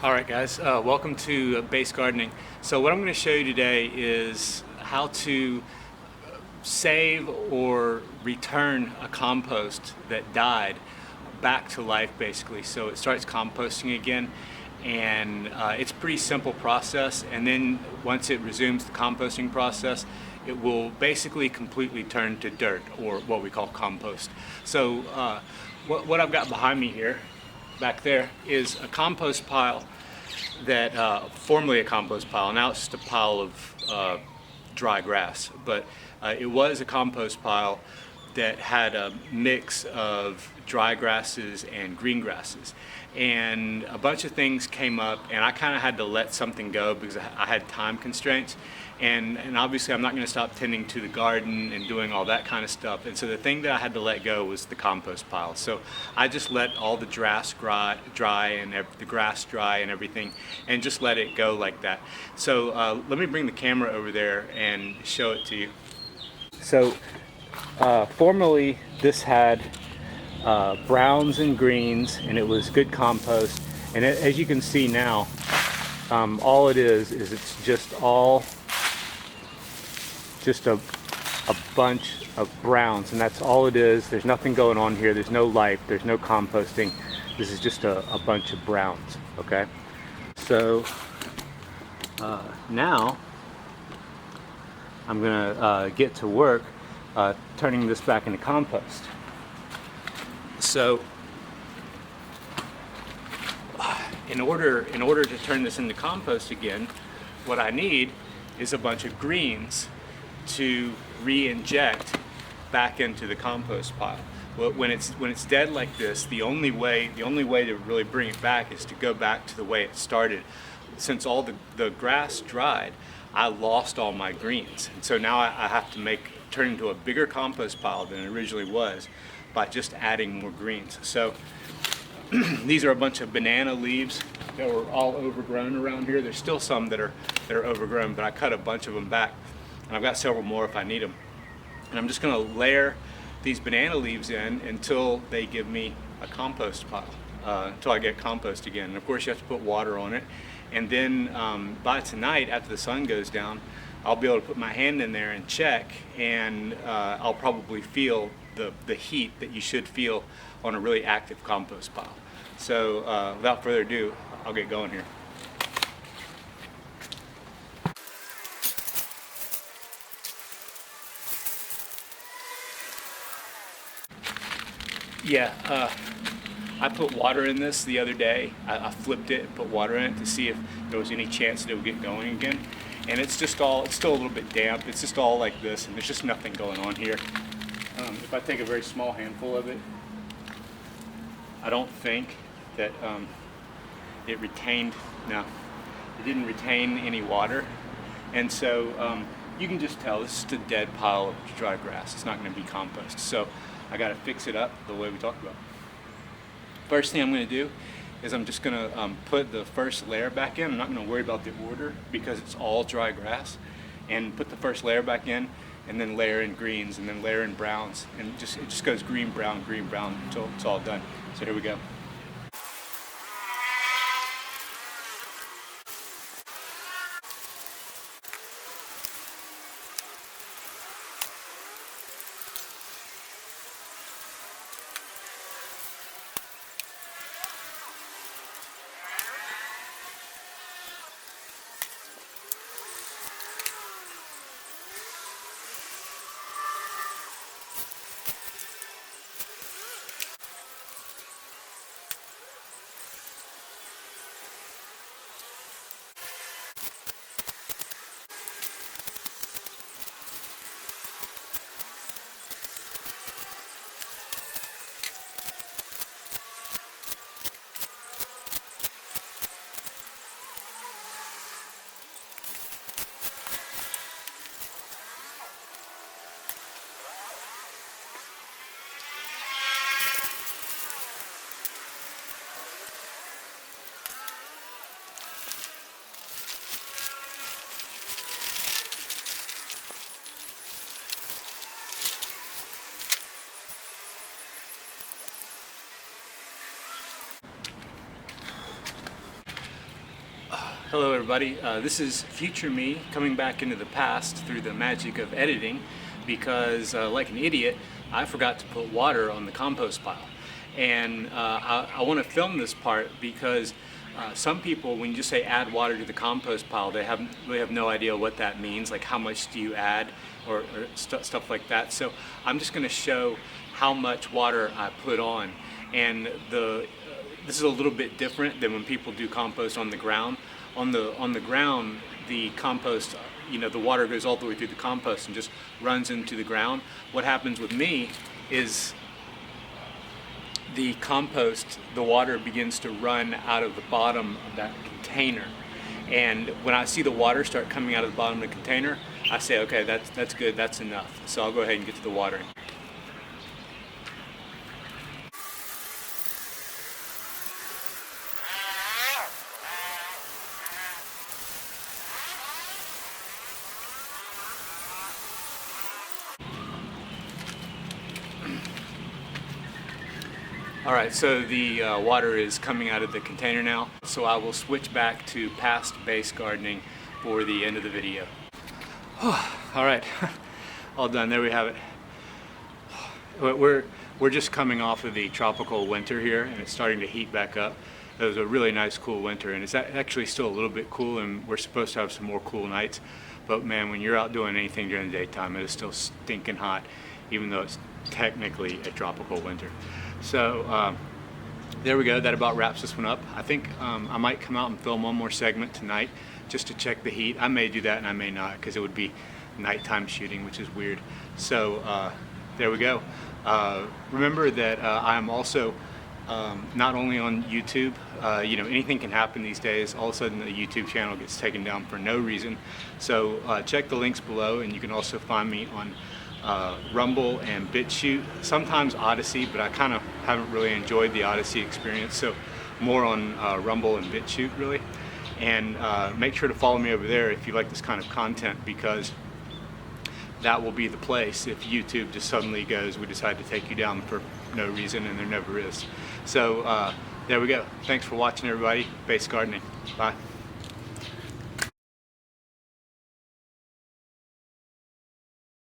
Alright guys, welcome to Base Gardening. So what I'm going to show you today is how to save or return a compost that died back to life basically. So it starts composting again, and it's a pretty simple process, and then once it resumes the composting process, it will basically completely turn to dirt, or what we call compost. So what I've got behind me here, back there, is a compost pile that formerly a compost pile. Now it's just a pile of dry grass, but it was a compost pile that had a mix of dry grasses and green grasses, and a bunch of things came up, and I kind of had to let something go because I had time constraints, and obviously I'm not going to stop tending to the garden and doing all that kind of stuff, and so the thing that I had to let go was the compost pile. So I just let all the grass dry and the grass dry and everything, and just let it go like that. So let me bring the camera over there and show it to you. So formerly this had browns and greens, and it was good compost, and as you can see now, all it is it's just a bunch of browns, and that's all it is. There's nothing going on here. There's no life, there's no composting. This is just a bunch of browns. Okay, so now I'm gonna get to work turning this back into compost. So in order to turn this into compost again, what I need is a bunch of greens to re-inject back into the compost pile. Well, when it's dead like this, the only way to really bring it back is to go back to the way it started. Since all the grass dried, I lost all my greens, and so now I have to turn into a bigger compost pile than it originally was by just adding more greens. So these are a bunch of banana leaves that were all overgrown around here. There's still some that are overgrown, but I cut a bunch of them back, and I've got several more if I need them. And I'm just going to layer these banana leaves in until they give me a compost pile, until I get compost again. And of course you have to put water on it, and then by tonight, after the sun goes down, I'll be able to put my hand in there and check, and I'll probably feel the heat that you should feel on a really active compost pile. So without further ado, I'll get going here. Yeah, I put water in this the other day. I flipped it and put water in it to see if there was any chance that it would get going again. And it's still a little bit damp. It's just all like this, and there's just nothing going on here. If I take a very small handful of it, I don't think that it didn't retain any water. And so you can just tell this is a dead pile of dry grass. It's not going to be compost. So I got to fix it up the way we talked about. First thing I'm going to do is I'm just going to put the first layer back in. I'm not going to worry about the order because it's all dry grass. And put the first layer back in, and then layer in greens, and then layer in browns, and it just goes green, brown, until it's all done. So here we go. Hello everybody, this is future me coming back into the past through the magic of editing because like an idiot, I forgot to put water on the compost pile. And I want to film this part because some people, when you just say add water to the compost pile, they really have no idea what that means, like how much do you add or stuff like that. So I'm just going to show how much water I put on. And this is a little bit different than when people do compost on the ground. On the ground, the compost, the water goes all the way through the compost and just runs into the ground. What happens with me is the compost, the water begins to run out of the bottom of that container. And when I see the water start coming out of the bottom of the container, I say, okay, that's good, that's enough. So I'll go ahead and get to the watering. All right, so the water is coming out of the container now, so I will switch back to past base gardening for the end of the video. All right, all done. There we have it. We're just coming off of the tropical winter here, and it's starting to heat back up. It was a really nice, cool winter, and it's actually still a little bit cool, and we're supposed to have some more cool nights. But man, when you're out doing anything during the daytime, it is still stinking hot, even though it's technically a tropical winter. So there we go. That about wraps this one up. I think I might come out and film one more segment tonight just to check the heat. I may do that and I may not, because it would be nighttime shooting, which is weird. So there we go. Remember that I am also not only on YouTube. Anything can happen these days. All of a sudden the YouTube channel gets taken down for no reason. So check the links below, and you can also find me on Rumble and BitChute, sometimes Odyssey, but I kind of haven't really enjoyed the Odyssey experience, so more on Rumble and BitChute really. And make sure to follow me over there if you like this kind of content, because that will be the place if YouTube just suddenly goes, we decide to take you down for no reason, and there never is. So there we go. Thanks for watching everybody. Base gardening. Bye.